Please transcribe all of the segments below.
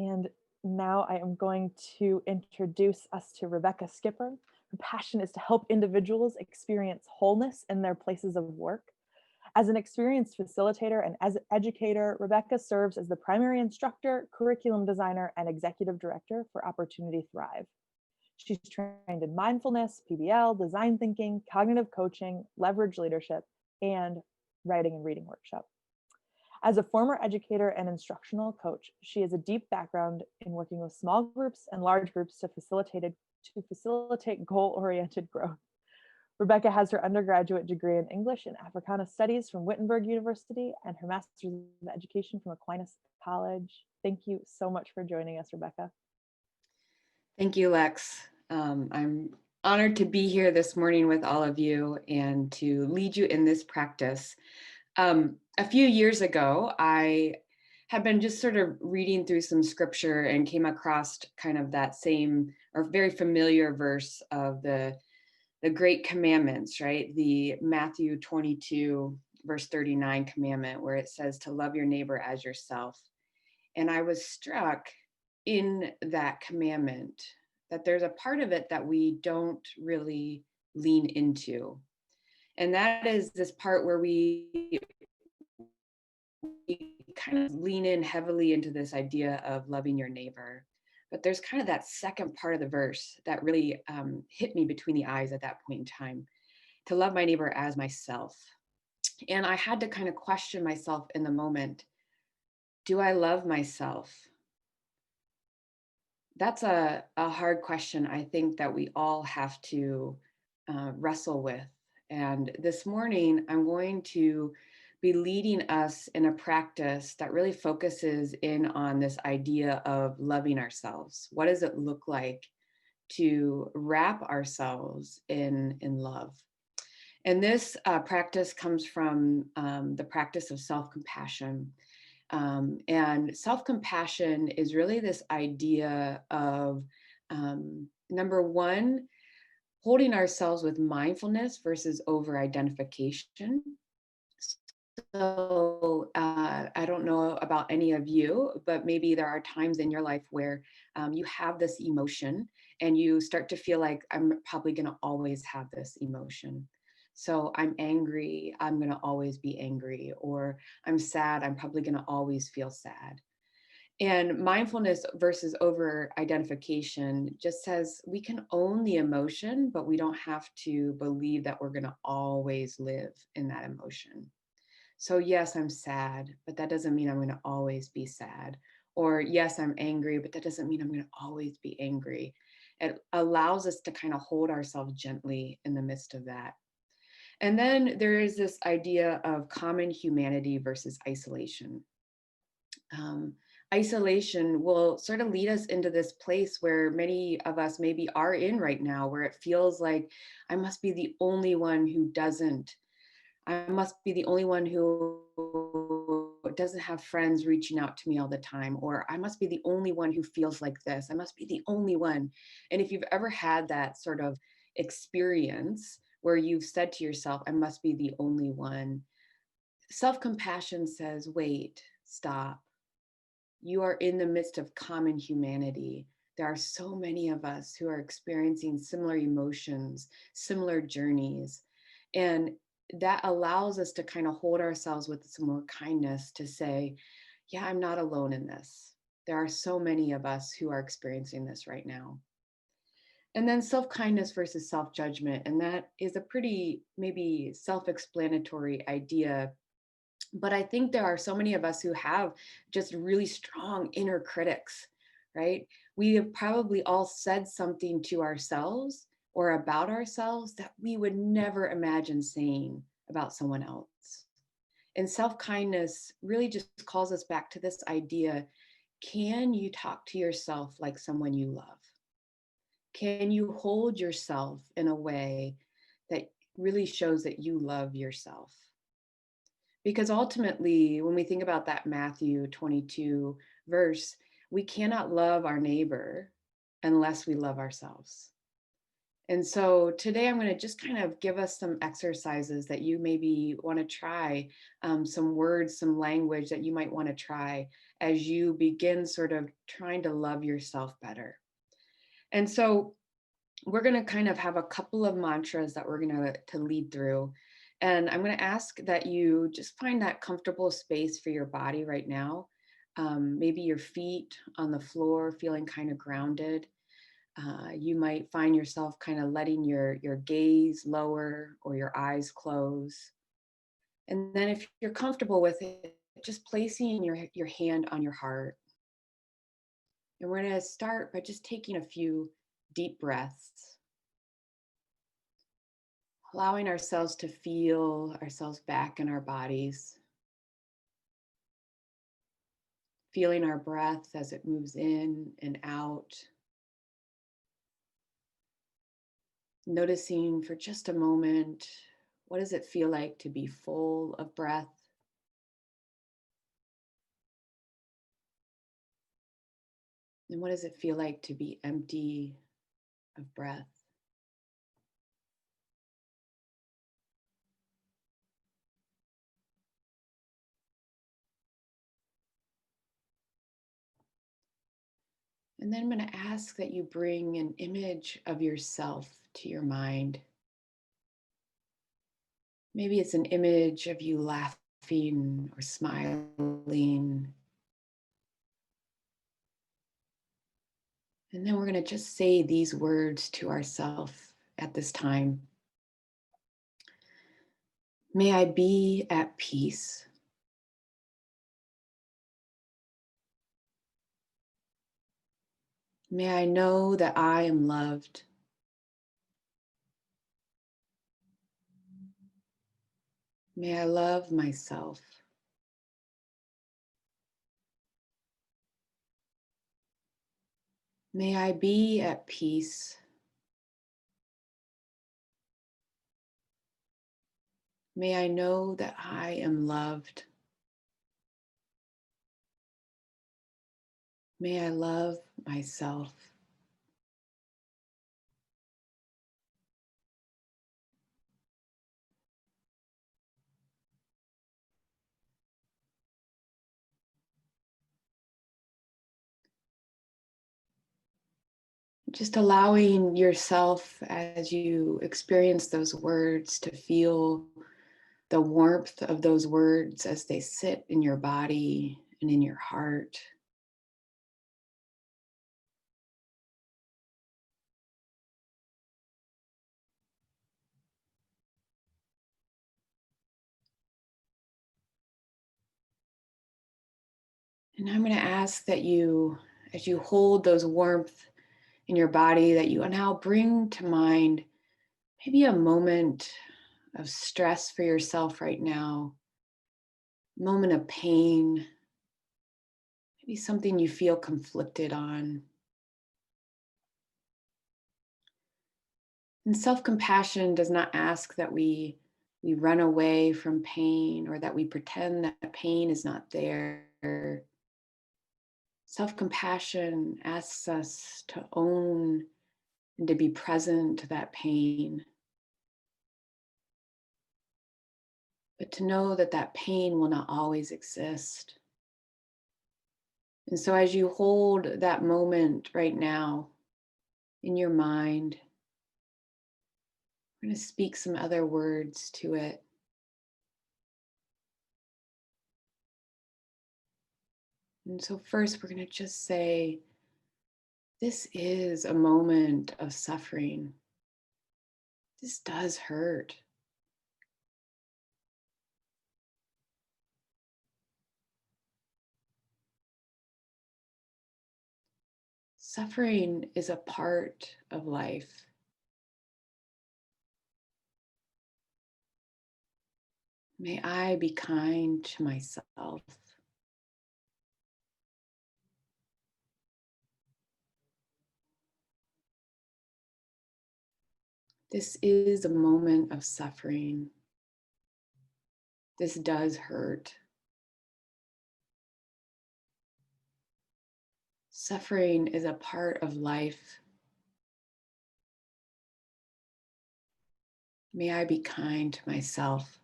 And now I am going to introduce us to Rebekah Schipper. Her passion is to help individuals experience wholeness in their places of work. As an experienced facilitator and as an educator, Rebekah serves as the primary instructor, curriculum designer, and executive director for Opportunity Thrive. She's trained in mindfulness, PBL, design thinking, cognitive coaching, leverage leadership, and writing and reading workshop. As a former educator and instructional coach, she has a deep background in working with small groups and large groups to facilitate goal-oriented growth. Rebekah has her undergraduate degree in English and Africana Studies from Wittenberg University and her Master's of Education from Aquinas College. Thank you so much for joining us, Rebekah. Thank you, Lex. I'm honored to be here this morning with all of you and to lead you in this practice. A few years ago, I had been just sort of reading through some scripture and came across kind of that same or very familiar verse of the great commandments, right? The Matthew 22, verse 39 commandment, where it says to love your neighbor as yourself. And I was struck in that commandment that there's a part of it that we don't really lean into. And that is this part where we kind of lean in heavily into this idea of loving your neighbor. But there's kind of that second part of the verse that really hit me between the eyes at that point in time, to love my neighbor as myself. And I had to kind of question myself in the moment. Do I love myself? That's a hard question, I think, that we all have to wrestle with. And this morning, I'm going to be leading us in a practice that really focuses in on this idea of loving ourselves. What does it look like to wrap ourselves in love? And this practice comes from the practice of self-compassion. And self-compassion is really this idea of, number one, holding ourselves with mindfulness versus over-identification. So I don't know about any of you, but maybe there are times in your life where you have this emotion and you start to feel like I'm probably going to always have this emotion. So I'm angry, I'm going to always be angry, or I'm sad, I'm probably going to always feel sad. And mindfulness versus over identification just says we can own the emotion, but we don't have to believe that we're going to always live in that emotion. So yes, I'm sad, but that doesn't mean I'm going to always be sad. Or yes, I'm angry, but that doesn't mean I'm going to always be angry. It allows us to kind of hold ourselves gently in the midst of that. And then there is this idea of common humanity versus isolation. Isolation will sort of lead us into this place where many of us maybe are in right now, where it feels like I must be the only one who doesn't. I must be the only one who doesn't have friends reaching out to me all the time, or I must be the only one who feels like this. I must be the only one. And if you've ever had that sort of experience where you've said to yourself, I must be the only one, self-compassion says, wait, stop. You are in the midst of common humanity. There are so many of us who are experiencing similar emotions, similar journeys. And that allows us to kind of hold ourselves with some more kindness to say, yeah, I'm not alone in this. There are so many of us who are experiencing this right now. And then self-kindness versus self-judgment. And that is a pretty maybe self-explanatory idea. But I think there are so many of us who have just really strong inner critics, right? We have probably all said something to ourselves or about ourselves that we would never imagine saying about someone else. And self-kindness really just calls us back to this idea, can you talk to yourself like someone you love? Can you hold yourself in a way that really shows that you love yourself? Because ultimately, when we think about that Matthew 22 verse, we cannot love our neighbor unless we love ourselves. And so today I'm going to just kind of give us some exercises that you maybe want to try, some words, some language that you might want to try as you begin sort of trying to love yourself better. And so we're going to kind of have a couple of mantras that we're going to lead through. And I'm going to ask that you just find that comfortable space for your body right now. Maybe your feet on the floor, feeling kind of grounded. You might find yourself kind of letting your gaze lower or your eyes close. And then if you're comfortable with it, just placing your hand on your heart. And we're going to start by just taking a few deep breaths, allowing ourselves to feel ourselves back in our bodies, feeling our breath as it moves in and out, noticing for just a moment, what does it feel like to be full of breath? And what does it feel like to be empty of breath? And then I'm going to ask that you bring an image of yourself to your mind. Maybe it's an image of you laughing or smiling. And then we're going to just say these words to ourselves at this time. May I be at peace. May I know that I am loved. May I love myself. May I be at peace. May I know that I am loved. May I love myself. Just allowing yourself as you experience those words to feel the warmth of those words as they sit in your body and in your heart. And I'm going to ask that you, as you hold those warmth in your body, that you now bring to mind maybe a moment of stress for yourself right now, moment of pain, maybe something you feel conflicted on. And self-compassion does not ask that we run away from pain or that we pretend that pain is not there. Self-compassion asks us to own and to be present to that pain, but to know that that pain will not always exist. And so as you hold that moment right now in your mind, we're going to speak some other words to it. And so first we're going to just say, this is a moment of suffering. This does hurt. Suffering is a part of life. May I be kind to myself. This is a moment of suffering. This does hurt. Suffering is a part of life. May I be kind to myself.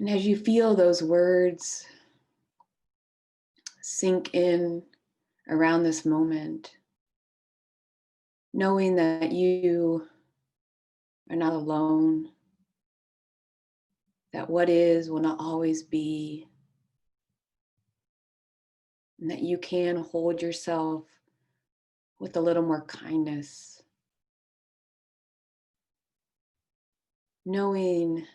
And as you feel those words sink in around this moment, knowing that you are not alone, that what is will not always be, and that you can hold yourself with a little more kindness, knowing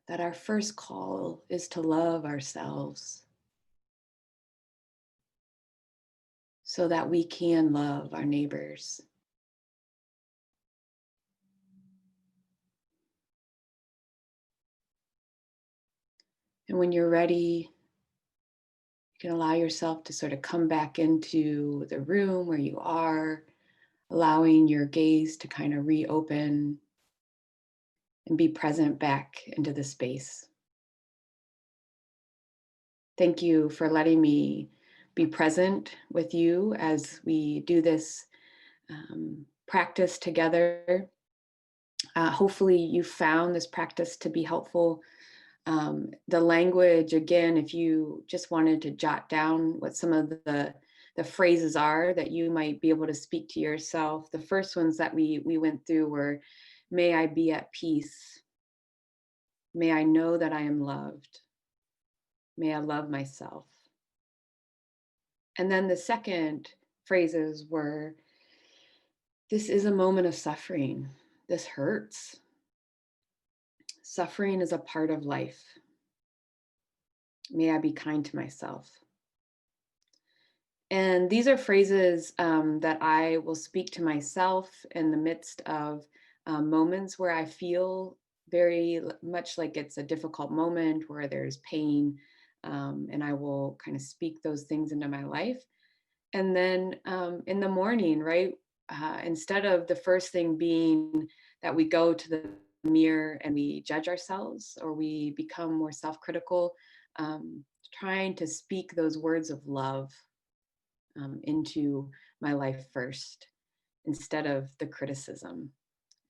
that our first call is to love ourselves so that we can love our neighbors. And when you're ready, you can allow yourself to sort of come back into the room where you are, allowing your gaze to kind of reopen and be present back into the space. Thank you for letting me be present with you as we do this practice together. Hopefully, you found this practice to be helpful. The language, again, if you just wanted to jot down what some of the phrases are that you might be able to speak to yourself. The first ones that we went through were, may I be at peace. May I know that I am loved. May I love myself. And then the second phrases were, this is a moment of suffering. This hurts. Suffering is a part of life. May I be kind to myself. And these are phrases that I will speak to myself in the midst of moments where I feel very much like it's a difficult moment where there's pain. And I will kind of speak those things into my life. And then in the morning, right? Instead of the first thing being that we go to the mirror and we judge ourselves or we become more self-critical, trying to speak those words of love into my life first instead of the criticism.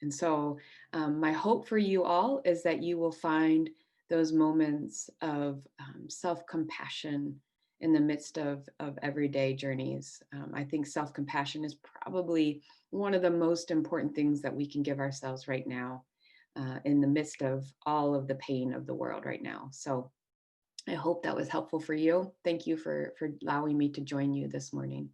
And so, my hope for you all is that you will find those moments of self compassion in the midst of everyday journeys. I think self compassion is probably one of the most important things that we can give ourselves right now in the midst of all of the pain of the world right now. So, I hope that was helpful for you. Thank you for allowing me to join you this morning.